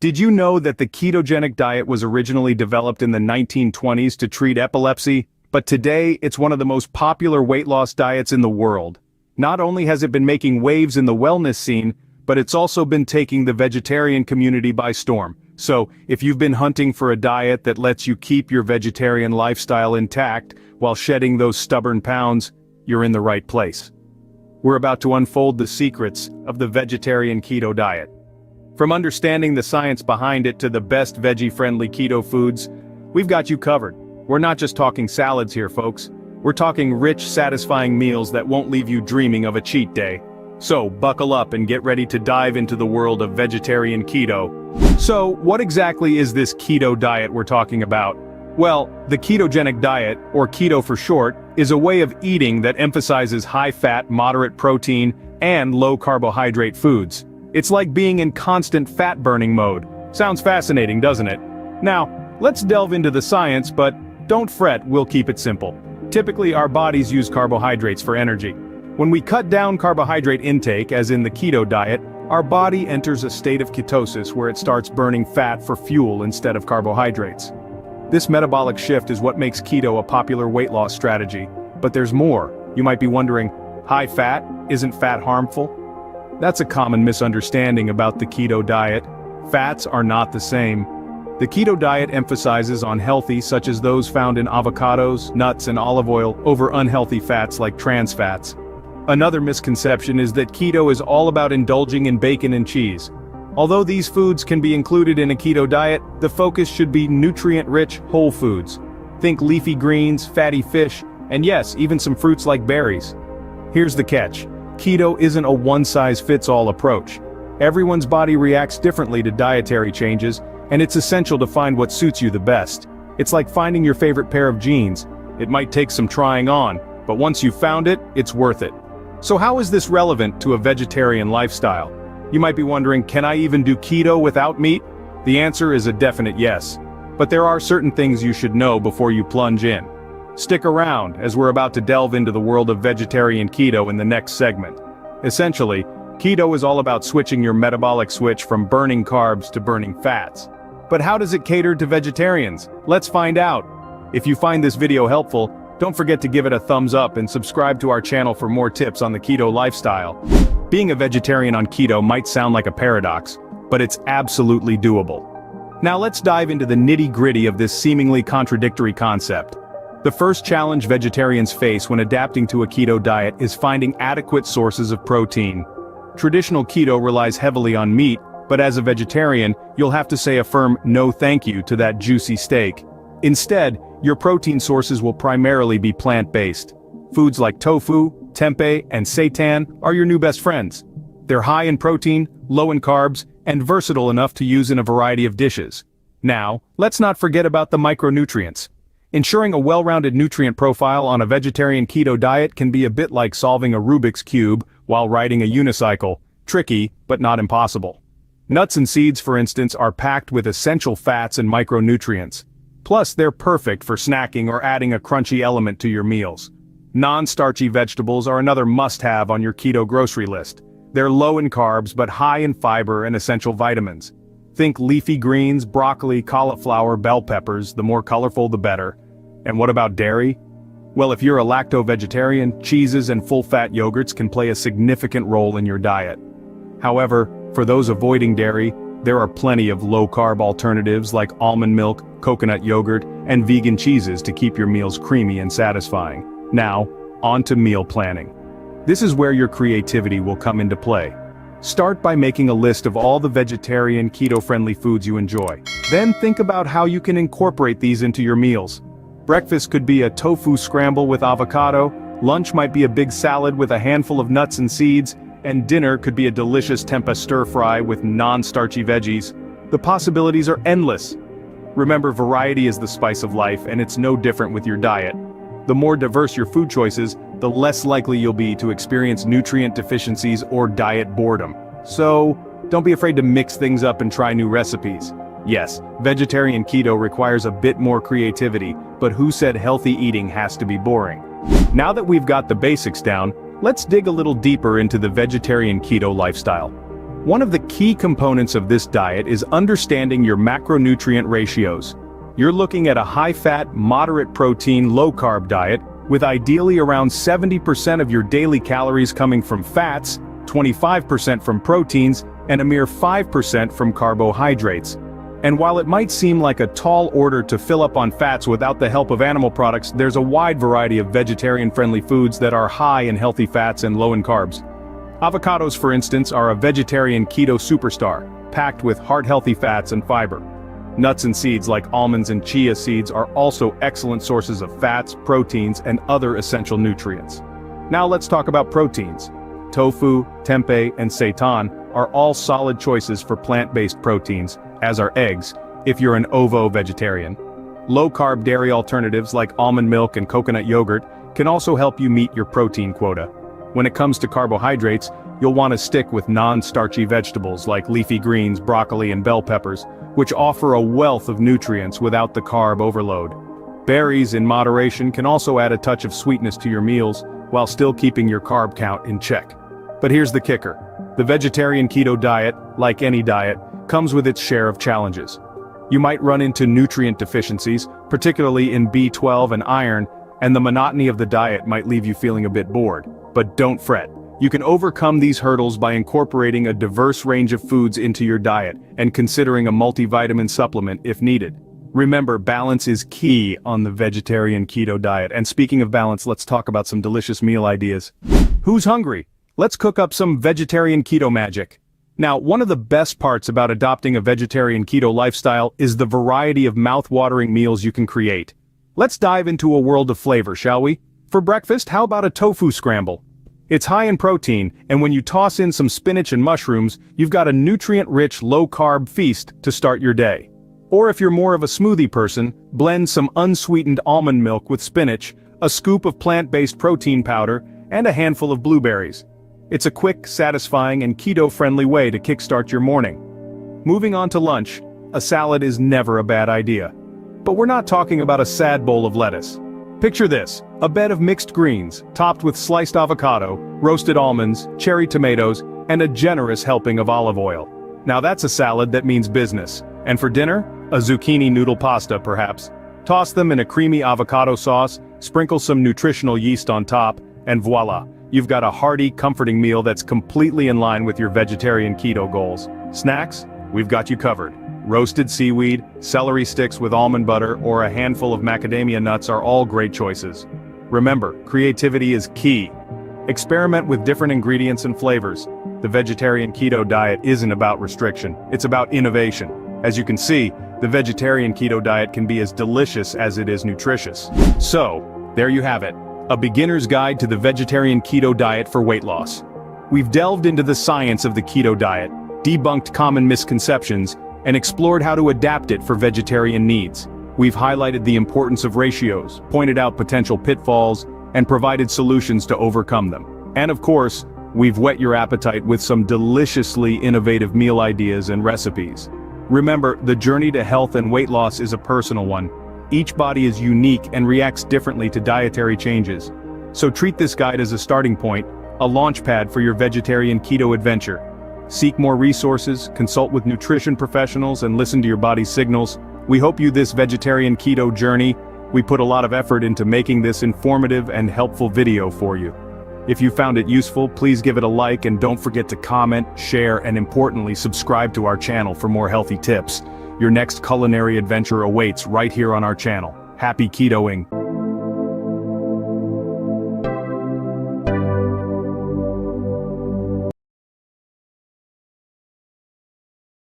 Did you know that the ketogenic diet was originally developed in the 1920s to treat epilepsy? But today, it's one of the most popular weight loss diets in the world. Not only has it been making waves in the wellness scene, but it's also been taking the vegetarian community by storm. So, if you've been hunting for a diet that lets you keep your vegetarian lifestyle intact while shedding those stubborn pounds, you're in the right place. We're about to unfold the secrets of the vegetarian keto diet. From understanding the science behind it to the best veggie-friendly keto foods, we've got you covered. We're not just talking salads here, folks. We're talking rich, satisfying meals that won't leave you dreaming of a cheat day. So, buckle up and get ready to dive into the world of vegetarian keto. So, what exactly is this keto diet we're talking about? Well, the ketogenic diet, or keto for short, is a way of eating that emphasizes high-fat, moderate protein, and low-carbohydrate foods. It's like being in constant fat-burning mode. Sounds fascinating, doesn't it? Now, let's delve into the science, but don't fret, we'll keep it simple. Typically, our bodies use carbohydrates for energy. When we cut down carbohydrate intake, as in the keto diet, our body enters a state of ketosis where it starts burning fat for fuel instead of carbohydrates. This metabolic shift is what makes keto a popular weight loss strategy. But there's more. You might be wondering, high fat, isn't fat harmful? That's a common misunderstanding about the keto diet. Fats are not the same. The keto diet emphasizes on healthy, such as those found in avocados, nuts, and olive oil, over unhealthy fats like trans fats. Another misconception is that keto is all about indulging in bacon and cheese. Although these foods can be included in a keto diet, the focus should be nutrient-rich, whole foods. Think leafy greens, fatty fish, and yes, even some fruits like berries. Here's the catch. Keto isn't a one-size-fits-all approach. Everyone's body reacts differently to dietary changes, and it's essential to find what suits you the best. It's like finding your favorite pair of jeans. It might take some trying on, but once you've found it, it's worth it. So how is this relevant to a vegetarian lifestyle? You might be wondering, can I even do keto without meat? The answer is a definite yes. But there are certain things you should know before you plunge in. Stick around, as we're about to delve into the world of vegetarian keto in the next segment. Essentially, keto is all about switching your metabolic switch from burning carbs to burning fats. But how does it cater to vegetarians? Let's find out. If you find this video helpful, don't forget to give it a thumbs up and subscribe to our channel for more tips on the keto lifestyle. Being a vegetarian on keto might sound like a paradox, but it's absolutely doable. Now let's dive into the nitty-gritty of this seemingly contradictory concept. The first challenge vegetarians face when adapting to a keto diet is finding adequate sources of protein. Traditional keto relies heavily on meat, but as a vegetarian, you'll have to say a firm no thank you to that juicy steak. Instead, your protein sources will primarily be plant-based. Foods like tofu, tempeh, and seitan are your new best friends. They're high in protein, low in carbs, and versatile enough to use in a variety of dishes. Now, let's not forget about the micronutrients. Ensuring a well-rounded nutrient profile on a vegetarian keto diet can be a bit like solving a Rubik's Cube while riding a unicycle. Tricky, but not impossible. Nuts and seeds, for instance, are packed with essential fats and micronutrients. Plus, they're perfect for snacking or adding a crunchy element to your meals. Non-starchy vegetables are another must-have on your keto grocery list. They're low in carbs but high in fiber and essential vitamins. Think leafy greens, broccoli, cauliflower, bell peppers, the more colorful the better. And what about dairy? Well, if you're a lacto-vegetarian, cheeses and full-fat yogurts can play a significant role in your diet. However, for those avoiding dairy, there are plenty of low-carb alternatives like almond milk, coconut yogurt, and vegan cheeses to keep your meals creamy and satisfying. Now, on to meal planning. This is where your creativity will come into play. Start by making a list of all the vegetarian, keto-friendly foods you enjoy. Then think about how you can incorporate these into your meals. Breakfast could be a tofu scramble with avocado, lunch might be a big salad with a handful of nuts and seeds, and dinner could be a delicious tempeh stir-fry with non-starchy veggies. The possibilities are endless. Remember, variety is the spice of life, and it's no different with your diet. The more diverse your food choices, the less likely you'll be to experience nutrient deficiencies or diet boredom. So, don't be afraid to mix things up and try new recipes. Yes, vegetarian keto requires a bit more creativity, but who said healthy eating has to be boring? Now that we've got the basics down, let's dig a little deeper into the vegetarian keto lifestyle. One of the key components of this diet is understanding your macronutrient ratios. You're looking at a high-fat, moderate protein, low-carb diet, with ideally around 70% of your daily calories coming from fats, 25% from proteins, and a mere 5% from carbohydrates. And while it might seem like a tall order to fill up on fats without the help of animal products, there's a wide variety of vegetarian-friendly foods that are high in healthy fats and low in carbs. Avocados, for instance, are a vegetarian keto superstar, packed with heart-healthy fats and fiber. Nuts and seeds like almonds and chia seeds are also excellent sources of fats, proteins, and other essential nutrients. Now let's talk about proteins. Tofu, tempeh, and seitan are all solid choices for plant-based proteins, as are eggs, if you're an ovo-vegetarian. Low-carb dairy alternatives like almond milk and coconut yogurt can also help you meet your protein quota. When it comes to carbohydrates, you'll want to stick with non-starchy vegetables like leafy greens, broccoli, and bell peppers, which offer a wealth of nutrients without the carb overload. Berries in moderation can also add a touch of sweetness to your meals, while still keeping your carb count in check. But here's the kicker. The vegetarian keto diet, like any diet, comes with its share of challenges. You might run into nutrient deficiencies, particularly in B12 and iron, and the monotony of the diet might leave you feeling a bit bored. But don't fret. You can overcome these hurdles by incorporating a diverse range of foods into your diet and considering a multivitamin supplement if needed. Remember, balance is key on the vegetarian keto diet. And speaking of balance, let's talk about some delicious meal ideas. Who's hungry? Let's cook up some vegetarian keto magic. Now, one of the best parts about adopting a vegetarian keto lifestyle is the variety of mouth-watering meals you can create. Let's dive into a world of flavor, shall we? For breakfast, how about a tofu scramble? It's high in protein, and when you toss in some spinach and mushrooms, you've got a nutrient-rich, low-carb feast to start your day. Or if you're more of a smoothie person, blend some unsweetened almond milk with spinach, a scoop of plant-based protein powder, and a handful of blueberries. It's a quick, satisfying, and keto-friendly way to kickstart your morning. Moving on to lunch, a salad is never a bad idea. But we're not talking about a sad bowl of lettuce. Picture this, a bed of mixed greens, topped with sliced avocado, roasted almonds, cherry tomatoes, and a generous helping of olive oil. Now that's a salad that means business. And for dinner, a zucchini noodle pasta perhaps. Toss them in a creamy avocado sauce, sprinkle some nutritional yeast on top, and voila, you've got a hearty, comforting meal that's completely in line with your vegetarian keto goals. Snacks? We've got you covered. Roasted seaweed, celery sticks with almond butter, or a handful of macadamia nuts are all great choices. Remember, creativity is key. Experiment with different ingredients and flavors. The vegetarian keto diet isn't about restriction, it's about innovation. As you can see, the vegetarian keto diet can be as delicious as it is nutritious. So, there you have it, a beginner's guide to the vegetarian keto diet for weight loss. We've delved into the science of the keto diet, debunked common misconceptions, and explored how to adapt it for vegetarian needs. We've highlighted the importance of ratios, pointed out potential pitfalls, and provided solutions to overcome them. And of course, we've whet your appetite with some deliciously innovative meal ideas and recipes. Remember, the journey to health and weight loss is a personal one. Each body is unique and reacts differently to dietary changes. So treat this guide as a starting point, a launchpad for your vegetarian keto adventure. Seek more resources, consult with nutrition professionals, and listen to your body's signals. We hope you this vegetarian keto journey. We put a lot of effort into making this informative and helpful video for you. If you found it useful, please give it a like and don't forget to comment, share, and importantly, subscribe to our channel for more healthy tips. Your next culinary adventure awaits right here on our channel. Happy ketoing!